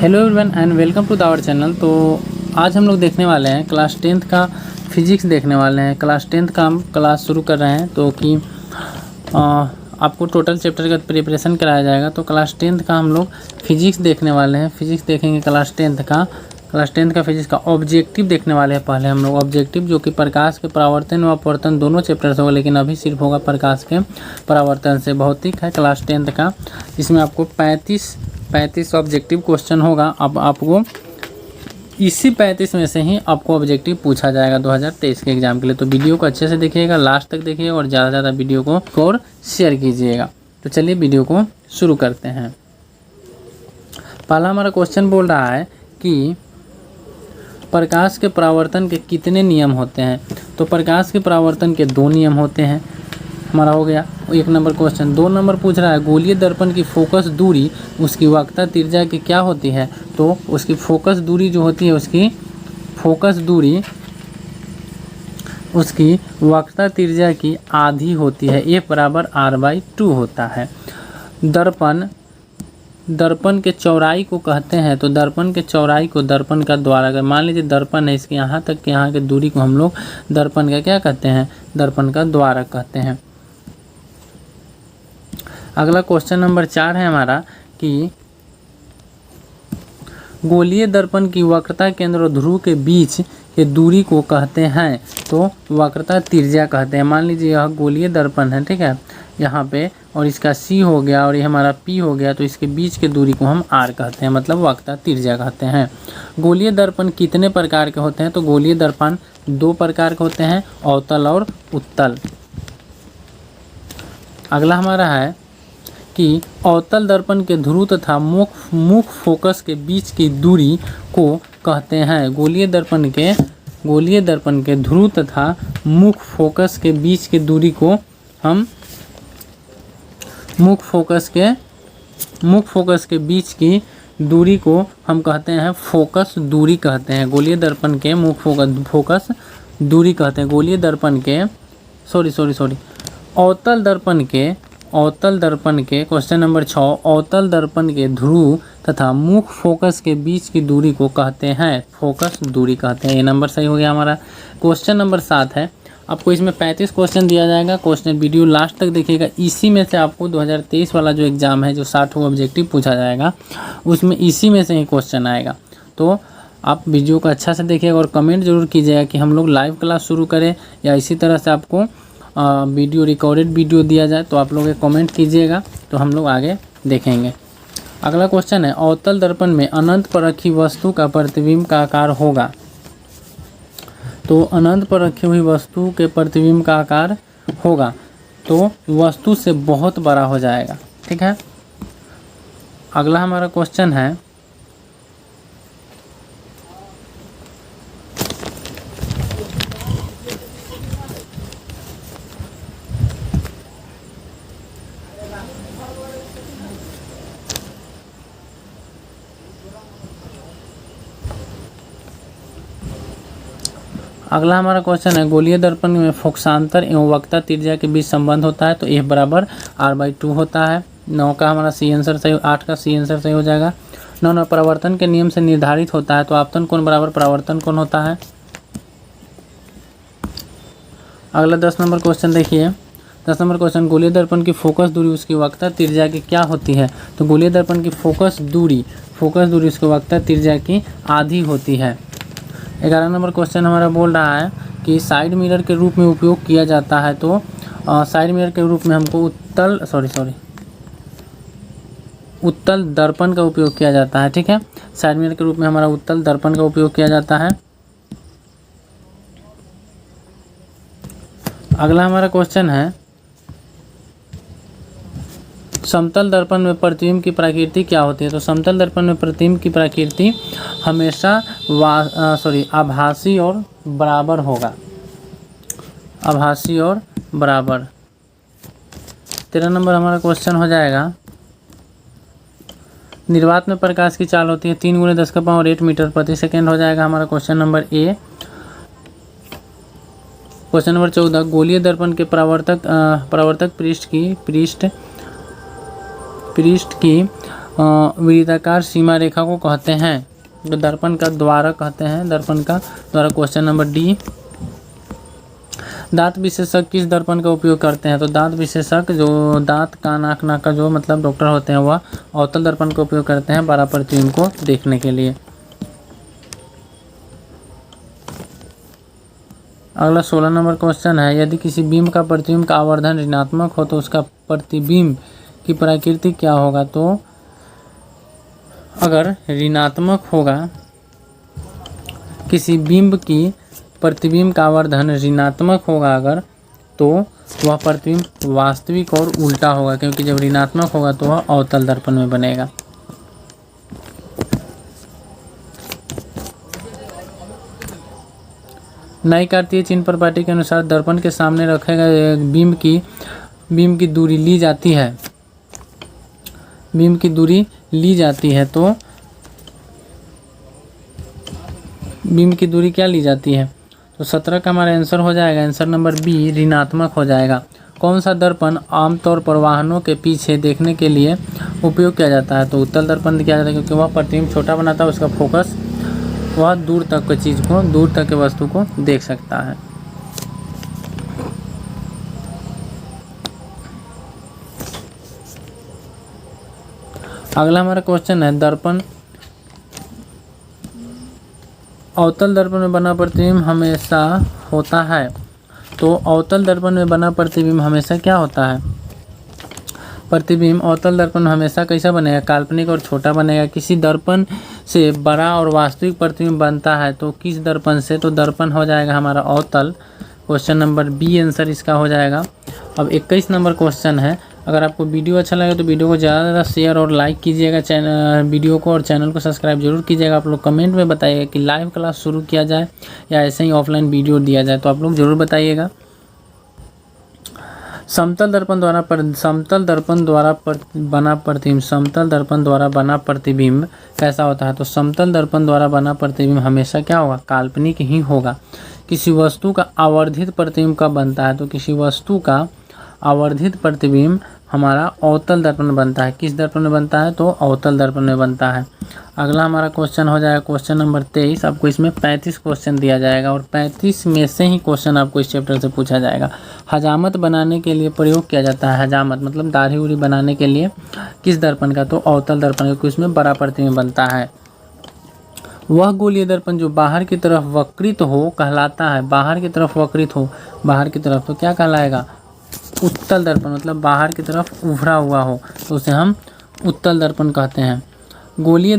Hello everyone and welcome to our channel. तो आज हम लोग देखने वाले हैं क्लास 10th का फिजिक्स देखने वाले हैं। क्लास 10th का हम क्लास शुरू कर रहे हैं तो कि आपको टोटल चैप्टर का प्रिपरेशन कराया जाएगा। तो क्लास 10th का हम लोग फिजिक्स देखने वाले हैं। फिजिक्स देखेंगे क्लास 10th का फिजिक्स का ऑब्जेक्टिव देखने वाले हैं। पहले हम लोग ऑब्जेक्टिव जो कि प्रकाश के परावर्तन व अपवर्तन दोनों चैप्टर्स होगा, लेकिन अभी सिर्फ होगा प्रकाश के परावर्तन से। भौतिक है क्लास 10th का, इसमें आपको 35 ऑब्जेक्टिव क्वेश्चन होगा। अब आपको इसी 35 में से ही आपको ऑब्जेक्टिव पूछा जाएगा 2023 के एग्जाम के लिए। तो वीडियो को अच्छे से देखिएगा, लास्ट तक देखिएगा और ज़्यादा से ज़्यादा वीडियो को और शेयर कीजिएगा। तो चलिए वीडियो को शुरू करते हैं। पहला हमारा क्वेश्चन बोल रहा है कि प्रकाश के परावर्तन के कितने नियम होते हैं। तो प्रकाश के परावर्तन के 2 नियम होते हैं। हमारा हो गया 1 नंबर क्वेश्चन। 2 नंबर पूछ रहा है गोलीय दर्पण की फोकस दूरी उसकी वक्रता त्रिज्या की क्या होती है। तो उसकी फोकस दूरी जो होती है उसकी वक्रता त्रिज्या की आधी होती है। A बराबर R/2 होता है। दर्पण के चौड़ाई को कहते हैं। तो दर्पण के चौड़ाई को दर्पण का द्वारा, अगर मान लीजिए दर्पण है, इसके यहाँ तक के यहाँ के दूरी को हम लोग दर्पण का क्या कहते हैं, दर्पण का द्वारा कहते हैं। अगला क्वेश्चन नंबर 4 है हमारा कि गोलीय दर्पण की वक्रता केंद्र और ध्रुव के बीच के दूरी को कहते हैं। तो वक्रता त्रिज्या कहते हैं। मान लीजिए यह गोलीय दर्पण है, ठीक है, यहाँ पे, और इसका C हो गया और ये हमारा P हो गया, तो इसके बीच के दूरी को हम R कहते हैं, मतलब वक्रता त्रिज्या कहते हैं। गोलीय दर्पण कितने प्रकार के होते हैं। तो गोलीय दर्पण 2 प्रकार के होते हैं, अवतल और उत्तल। अगला हमारा है कि अवतल दर्पण के ध्रुव तथा मुख फोकस के बीच की दूरी को कहते हैं। गोलीय दर्पण के ध्रुव तथा मुख फोकस के बीच की दूरी को हम मुख फोकस के बीच की दूरी को हम कहते हैं फोकस दूरी कहते हैं। गोलीय दर्पण के मुख फोकस दूरी कहते हैं। गोलीय दर्पण के अवतल दर्पण के क्वेश्चन नंबर 6, अवतल दर्पण के ध्रुव तथा मुख फोकस के बीच की दूरी को कहते हैं फोकस दूरी कहते हैं। ये नंबर सही हो गया हमारा। क्वेश्चन नंबर 7 है। आपको इसमें 35 क्वेश्चन दिया जाएगा। क्वेश्चन वीडियो लास्ट तक देखिएगा। इसी में से आपको 2023 वाला जो एग्ज़ाम है, जो 60 ऑब्जेक्टिव पूछा जाएगा, उसमें इसी में से ही क्वेश्चन आएगा। तो आप वीडियो को अच्छा से देखिएगा और कमेंट जरूर कीजिएगा कि हम लोग लाइव क्लास शुरू करें या इसी तरह से आपको वीडियो रिकॉर्डेड वीडियो दिया जाए। तो आप लोग कमेंट कीजिएगा, तो हम लोग आगे देखेंगे। अगला क्वेश्चन है, अवतल दर्पण में अनंत पर रखी वस्तु का प्रतिबिंब का आकार होगा। तो अनंत पर रखी हुई वस्तु के प्रतिबिंब का आकार होगा तो वस्तु से बहुत बड़ा हो जाएगा, ठीक है। अगला हमारा क्वेश्चन है, अगला हमारा क्वेश्चन है, गोलीय दर्पण में फोकसांतर एवं वक्रता त्रिज्या के बीच संबंध होता है। तो F बराबर R/2 होता है। 9 का हमारा C आंसर सही, 8 का C आंसर सही हो जाएगा। 9 परावर्तन के नियम से निर्धारित होता है। तो आपतन कोण बराबर परावर्तन कोण होता है। अगला 10 नंबर क्वेश्चन देखिए। 10 नंबर क्वेश्चन, गोलीय दर्पण की फोकस दूरी उसकी वक्रता त्रिज्या की क्या होती है। तो गोलीय दर्पण की फोकस दूरी उसकी वक्रता त्रिज्या की आधी होती है। 11 नंबर क्वेश्चन हमारा बोल रहा है कि साइड मिरर के रूप में उपयोग किया जाता है। तो साइड मिरर के रूप में हमको उत्तल दर्पण का उपयोग किया जाता है, ठीक है। साइड मिरर के रूप में हमारा उत्तल दर्पण का उपयोग किया जाता है। अगला हमारा क्वेश्चन है, समतल दर्पण में प्रतिबिंब की प्रकृति क्या होती है। तो समतल दर्पण में प्रतिबिंब की प्रकृति हमेशा आभासी और बराबर होगा। आभासी और बराबर। 13 नंबर हमारा क्वेश्चन हो जाएगा, निर्वात में प्रकाश की चाल होती है 3 × 10⁸ मीटर प्रति सेकेंड हो जाएगा हमारा question number A। Question number 14, गोलीय दर्पण के परावर्तक पृष्ठ की वृत्ताकार सीमा रेखा को कहते हैं? तो दर्पण का द्वारक कहते हैं, दर्पण का द्वारक। Question number D. दांत विशेषज्ञ किस दर्पण का उपयोग करते हैं? तो दांत विशेषज्ञ जो दांत कान आँख नाक का जो मतलब डॉक्टर होते हैं वह अवतल दर्पण का उपयोग करते हैं 12 प्रतिबिंब को देखने के लिए। अगला 16 नंबर क्वेश्चन है, यदि किसी बिंब का प्रतिबिंब का आवर्धन ऋणात्मक हो तो उसका प्रतिबिंब की प्रकृति क्या होगा? तो अगर ऋणात्मक होगा, किसी बिंब की प्रतिबिंब का आवर्धन ऋणात्मक होगा अगर, तो वह प्रतिबिंब वास्तविक और उल्टा होगा, क्योंकि जब ऋणात्मक होगा तो वह अवतल दर्पण में बनेगा। नई कार्तीय चिन्ह प्रपाटी के अनुसार दर्पण के सामने रखे गए बिंब की दूरी ली जाती है, बिंब की दूरी ली जाती है, तो बिंब की दूरी क्या ली जाती है? तो 17 का हमारा आंसर हो जाएगा, आंसर नंबर बी ऋणात्मक हो जाएगा। कौन सा दर्पण आमतौर पर वाहनों के पीछे देखने के लिए उपयोग किया जाता है? तो उत्तल दर्पण किया जाता है, क्योंकि वह प्रतिबिंब छोटा बनाता है, उसका फोकस वह दूर तक की चीज़ को, दूर तक के वस्तु को देख सकता है। अगला हमारा क्वेश्चन है, दर्पण अवतल दर्पण में बना प्रतिबिंब हमेशा होता है। तो अवतल दर्पण में बना प्रतिबिंब हमेशा क्या होता है? प्रतिबिंब अवतल दर्पण में हमेशा कैसा बनेगा? काल्पनिक और छोटा बनेगा। किसी दर्पण से बड़ा और वास्तविक प्रतिबिंब बनता है, तो किस दर्पण से? तो दर्पण हो जाएगा हमारा अवतल। क्वेश्चन नंबर बी आंसर इसका हो जाएगा। अब 21 नंबर क्वेश्चन है, अगर आपको वीडियो अच्छा लगे तो वीडियो को ज़्यादा से ज़्यादा शेयर और लाइक कीजिएगा, वीडियो को, और चैनल को सब्सक्राइब जरूर कीजिएगा। आप लोग कमेंट में बताइएगा कि लाइव क्लास शुरू किया जाए या ऐसे ही ऑफलाइन वीडियो दिया जाए, तो आप लोग जरूर बताइएगा। समतल दर्पण द्वारा बना प्रतिबिंब कैसा होता है? तो समतल दर्पण द्वारा बना प्रतिबिंब हमेशा क्या होगा? काल्पनिक ही होगा। किसी वस्तु का आवर्धित प्रतिबिंब कब बनता है? तो किसी वस्तु का आवर्धित प्रतिबिंब हमारा अवतल दर्पण में बनता है। किस दर्पण में बनता है? तो अवतल दर्पण में बनता है। अगला हमारा क्वेश्चन हो जाएगा क्वेश्चन नंबर 23। आपको इसमें 35 क्वेश्चन दिया जाएगा और 35 में से ही क्वेश्चन आपको इस चैप्टर से पूछा जाएगा। हजामत बनाने के लिए प्रयोग किया जाता है। हजामत मतलब दाढ़ी उड़ी बनाने के लिए किस दर्पण का? तो अवतल दर्पण, क्योंकि उसमें बड़ा प्रतिबिंब बनता है। वह गोलीय दर्पण जो बाहर की तरफ वक्रित हो कहलाता है। बाहर की तरफ वक्रित हो, बाहर की तरफ, तो क्या कहलाएगा? उत्तल दर्पण, मतलब बाहर की तरफ उभरा हुआ हो तो उसे हम उत्तल दर्पण कहते हैं। गोलीय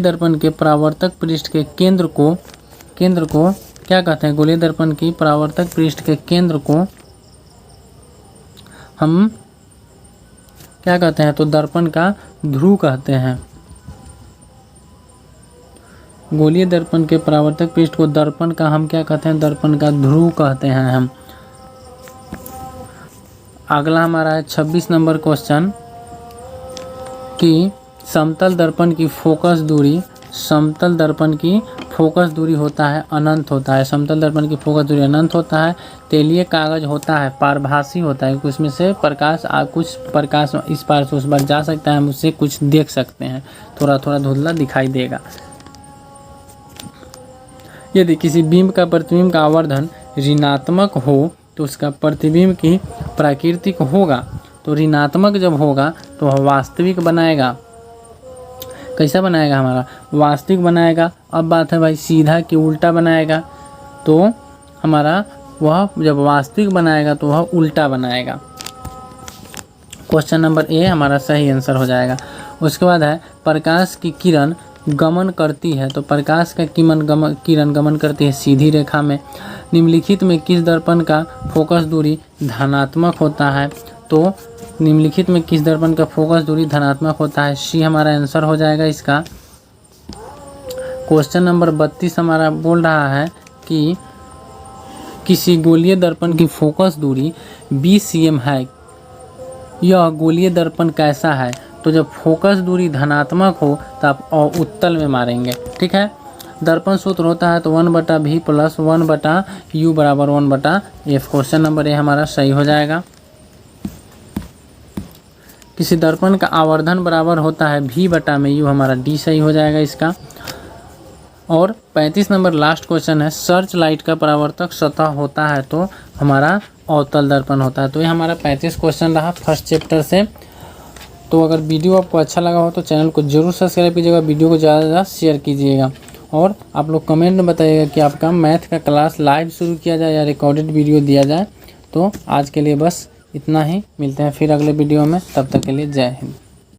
दर्पण के परावर्तक पृष्ठ के केंद्र को क्या कहते हैं? गोलीय दर्पण की परावर्तक पृष्ठ के केंद्र को हम क्या कहते हैं? तो दर्पण का ध्रुव कहते हैं। गोलीय दर्पण के परावर्तक पृष्ठ को दर्पण का हम क्या कहते हैं? दर्पण का ध्रुव कहते हैं हम। अगला हमारा है 26 नंबर क्वेश्चन कि समतल दर्पण की फोकस दूरी होता है, अनंत होता है। समतल दर्पण की फोकस दूरी अनंत होता है। तेलीय कागज होता है, पारभासी होता है, उसमें से कुछ प्रकाश इस पार से उस पार जा सकता है, हम उससे कुछ देख सकते हैं, थोड़ा थोड़ा धुंधला दिखाई देगा। यदि किसी बिंब का प्रतिबिंब का आवर्धन ऋणात्मक हो तो उसका प्रतिबिंब की प्राकृतिक होगा। तो ऋणात्मक जब होगा तो वह वास्तविक बनाएगा। कैसा बनाएगा? हमारा वास्तविक बनाएगा। अब बात है भाई सीधा कि उल्टा बनाएगा, तो हमारा वह जब वास्तविक बनाएगा तो वह उल्टा बनाएगा। क्वेश्चन नंबर ए हमारा सही आंसर हो जाएगा। उसके बाद है प्रकाश की किरण गमन करती है। तो प्रकाश का किरण गमन करती है सीधी रेखा में। निम्नलिखित में किस दर्पण का फोकस दूरी धनात्मक होता है? तो निम्नलिखित में किस दर्पण का फोकस दूरी धनात्मक होता है? सी हमारा आंसर हो जाएगा इसका। क्वेश्चन नंबर 32 हमारा बोल रहा है कि किसी गोलीय दर्पण की फोकस दूरी 20 cm है, यह गोलीय दर्पण कैसा है? तो जब फोकस दूरी धनात्मक हो तो आप उत्तल में मारेंगे, ठीक है। दर्पण सूत्र होता है तो 1/v + 1/u = 1/f। Question number A हमारा सही हो जाएगा। किसी दर्पण का आवर्धन बराबर होता है V/u, हमारा D सही हो जाएगा इसका। और 35 नंबर लास्ट क्वेश्चन है, सर्च लाइट का परावर्तक सतह होता है तो हमारा अवतल दर्पण होता है। तो ये हमारा 35 क्वेश्चन रहा फर्स्ट चैप्टर से। तो अगर वीडियो आपको अच्छा लगा हो तो चैनल को जरूर सब्सक्राइब कीजिएगा, वीडियो को ज़्यादा से ज़्यादा शेयर कीजिएगा। और आप लोग कमेंट में बताइएगा कि आपका मैथ का क्लास लाइव शुरू किया जाए या रिकॉर्डेड वीडियो दिया जाए। तो आज के लिए बस इतना ही, मिलते हैं फिर अगले वीडियो में, तब तक के लिए जय हिंद।